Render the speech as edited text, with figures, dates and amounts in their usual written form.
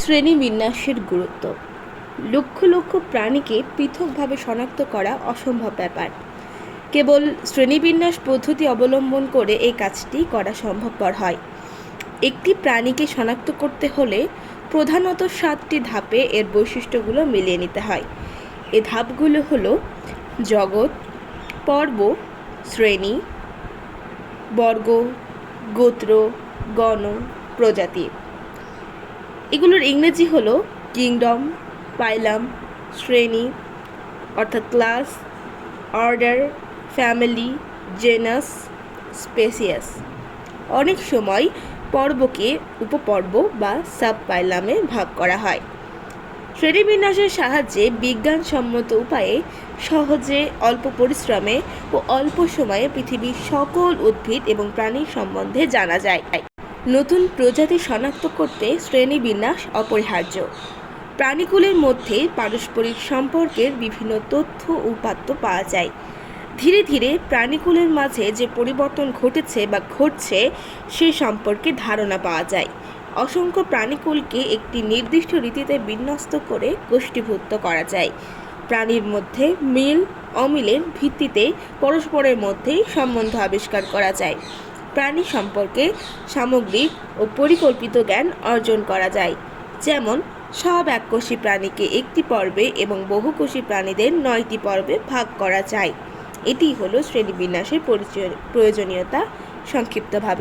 শ্রেণীবিন্যাসের গুরুত্ব। লক্ষ লক্ষ প্রাণীকে পৃথকভাবে শনাক্ত করা অসম্ভব ব্যাপার। কেবল শ্রেণীবিন্যাস পদ্ধতি অবলম্বন করে এই কাজটি করা সম্ভবপর হয়। একটি প্রাণীকে শনাক্ত করতে হলে প্রধানত 7টি ধাপে এর বৈশিষ্ট্যগুলো মিলিয়ে নিতে হয়। এই ধাপগুলো হলো জগৎ, পর্ব, শ্রেণী, বর্গ, গোত্র, গণ, প্রজাতি। এগুলোর ইংরেজি হলো কিংডম, ফাইলাম, শ্রেণী অর্থাৎ class, order, family, genus, spacious. অনেক সময় পর্বকে উপপর্ব বা সাবপাইলামে ভাগ করা হয়। শ্রেণীবিন্যাসের সাহায্যে বিজ্ঞানসম্মত উপায়ে সহজে, অল্প পরিশ্রমে ও অল্প সময়ে পৃথিবীর সকল উদ্ভিদ এবং প্রাণীর সম্বন্ধে জানা যায়। নতুন প্রজাতি শনাক্ত করতে শ্রেণীবিন্যাস অপরিহার্য। প্রাণীকুলের মধ্যে পারস্পরিক সম্পর্কের বিভিন্ন তথ্য উপাত্ত পাওয়া যায়। ধীরে ধীরে প্রাণীকুলের মাঝে যে পরিবর্তন ঘটেছে বা ঘটছে সে সম্পর্কে ধারণা পাওয়া যায়। অসংখ্য প্রাণীকুলকে একটি নির্দিষ্ট রীতিতে বিন্যস্ত করে গোষ্ঠীভুক্ত করা যায়। প্রাণীর মধ্যে মিল অমিলের ভিত্তিতে পরস্পরের মধ্যে সম্বন্ধ আবিষ্কার করা যায়। প্রাণী সম্পর্কে সামগ্রিক ও পরিকল্পিত জ্ঞান অর্জন করা যায়। যেমন সব এককোষী প্রাণীকে একটি পর্বে এবং বহুকোষী প্রাণীদের 9টি পর্বে ভাগ করা যায়। এটি হলো শ্রেণীবিন্যাসের প্রয়োজনীয়তা সংক্ষিপ্তভাবে।